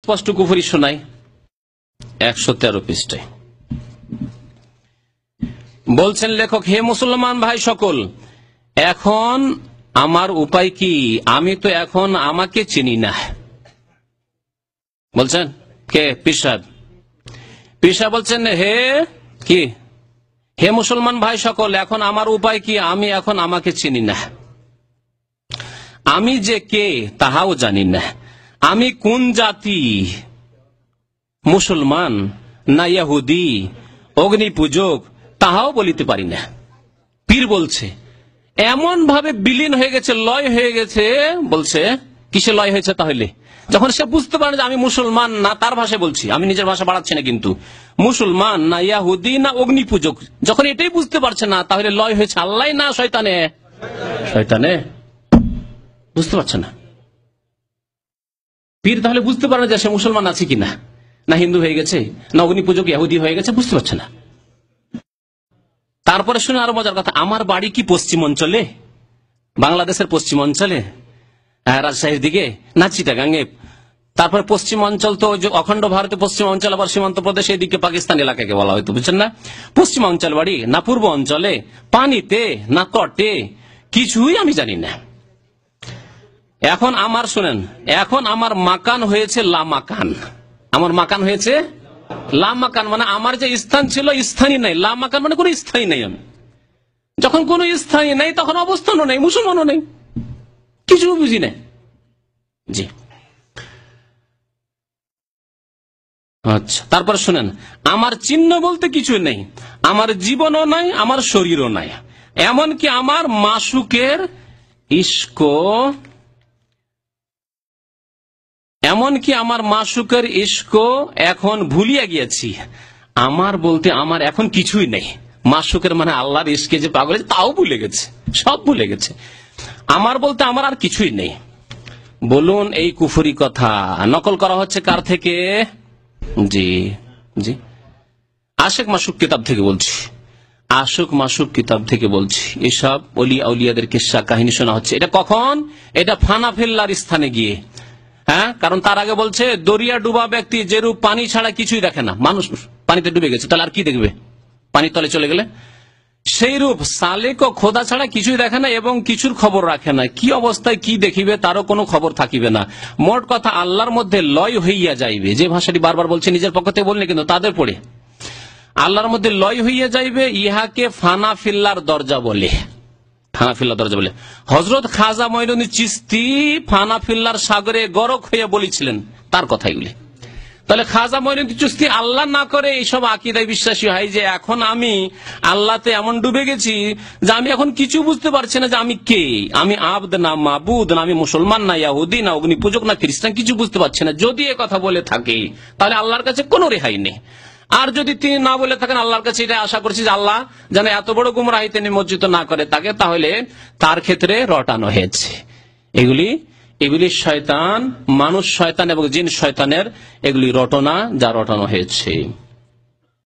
স্পষ্ট কুফরি শোনাই 113 পৃষ্ঠায় বলছেন লেখক, হে মুসলমান ভাই সকল, এখন আমার উপায় কি? আমি তো এখন আমাকে চিনি না। বলছেন কে? পীর সাহেব বলছেন, হে মুসলমান ভাই সকল, এখন আমার উপায় কি? আমি এখন আমাকে চিনি না। আমি যে কে তাহাও জানি না। আমি কোন জাতি, মুসলমান না ইহুদি, অগ্নি পূজক, তাহাও বলিতে পারি না। পীর বলছে এমন ভাবে বিলীন হয়ে গেছে, লয় হয়ে গেছে। বলছে কিসে লয় হয়েছে? তাহলে যখন সে বুঝতে পারে যে আমি মুসলমান না, তার ভাষায় বলছি, আমি নিজের ভাষা বাড়াচ্ছি না, কিন্তু মুসলমান না ইহুদি না অগ্নি পূজক, যখন এটাই বুঝতে পারছে না, তাহলে লয় হয়েছে আল্লাহ না শয়তানে? শয়তানে। বুঝতে পারছে না পীর, তাহলে বুঝতে পারে যে সে মুসলমান আছে কিনা, না হিন্দু হয়ে গেছে, না অগ্নি পূজক ইহুদি হয়ে গেছে, বুঝতে পারছে না। তারপরে শুনে আরো মজার কথা, আমার বাড়ি কি পশ্চিম অঞ্চলে, বাংলাদেশের পশ্চিম অঞ্চলে, রাজশাহীর দিকে, না চিটাগাঙ্গে? তারপরে পশ্চিম অঞ্চল তো অখণ্ড ভারতে পশ্চিম অঞ্চল, আবার সীমান্ত প্রদেশ, এদিকে পাকিস্তান এলাকাকে বলা হয়তো, বুঝছেন না? পশ্চিম অঞ্চল বাড়ি না পূর্ব অঞ্চলে, পানিতে না তটে, কিছুই আমি জানি না। এখন আমার শুনেন, এখন আমার মাকান হয়েছে লামাকান। আমার মাকান হয়েছে লামাকান, মানে আমার যে স্থান ছিল স্থানই নাই। লামাকান মানে কোন স্থায়ী নেই। আমি যখন কোন স্থায়ী নেই, তখন অবস্থানও নেই, মুসলমানও নেই, কিছু বুঝি না। জি, আচ্ছা। তারপর শুনেন, আমার চিহ্ন বলতে কিছু নেই, আমার জীবনও নাই, আমার শরীরও নাই, এমনকি আমার মাসুকের ইস্ক, এমনকি আমার মাসুকের ইস্ক এখন ভুলিয়া গিয়েছি। আমার বলতে আমার এখন কিছুই নেই। মাসুকের মানে আল্লাহর ইস্কে যে পাগল, তাও ভুলে গেছে, সব ভুলে গেছে। আমার বলতে আমার আর কিছুই নেই। বলুন, এই কুফরি কথা নকল করা হচ্ছে কার থেকে? জি জি, আশেক মাসুক কিতাব থেকে বলছি, আশুক মাসুক কিতাব থেকে বলছি। এসব ওলি আউলিয়াদের কিস্সা কাহিনী শোনা হচ্ছে। এটা কখন? এটা ফানাফিল্লার স্থানে গিয়ে। হ্যাঁ, কারণ তার আগে বলছে দরিয়া ডুবা ব্যক্তি যেরূপ পানি ছাড়া কিছুই দেখে না। মানুষ পানিতে ডুবে গেছে, তাহলে আর কি দেখবে পানির তলে চলে গেলে? সেই রূপ সালেক ও খোদা ছাড়া কিছুই দেখে না এবং কিছুর খবর রাখে না। কি অবস্থায় কি দেখিবে তারও কোনো খবর থাকিবে না। মোট কথা আল্লাহর মধ্যে লয় হইয়া যাইবে। যে ভাষাটি বারবার বলছে, নিজের পক্ষ থেকে বললে কিন্তু তাদের পড়ে, আল্লাহর মধ্যে লয় হইয়া যাইবে, ইহাকে ফানাফিল্লার দরজা বলে। ফানাফিল্লার দরজা বলে। হযরত খাজা মঈনুদ্দিন চিশতি ফানাফিল্লার সাগরে গরক হইয়া বলেছিলেন, তার কথাইগুলি। তাহলে খাজা মঈনুদ্দিন চিশতি আল্লাহ না করে এইসব আকীদায় বিশ্বাসী হয় যে এখন আমি আল্লাহতে এমন ডুবে গেছি যে আমি এখন কিছু বুঝতে পারছি না যে আমি কে, আমি আবদ না মাবুদ, না আমি মুসলমান না ইহুদি না অগ্নি পূজক না খ্রিস্টান, কিছু বুঝতে পারছি না। যদি এ কথা বলে থাকে তাহলে আল্লাহর কাছে কোনো রেহাই নেই। আর যদি তিনি না বলে থাকেন, আল্লাহর কাছে এটা আশা করছি যে আল্লাহ যেন এত বড় গুমরাহিতে নিমজ্জিত না করে তাকে, তাহলে তার ক্ষেত্রে রটানো হয়েছে। এগুলি শয়তান, মানুষ শয়তান এবং জিন শয়তানের এগুলি রটনা, যা রটানো হয়েছে।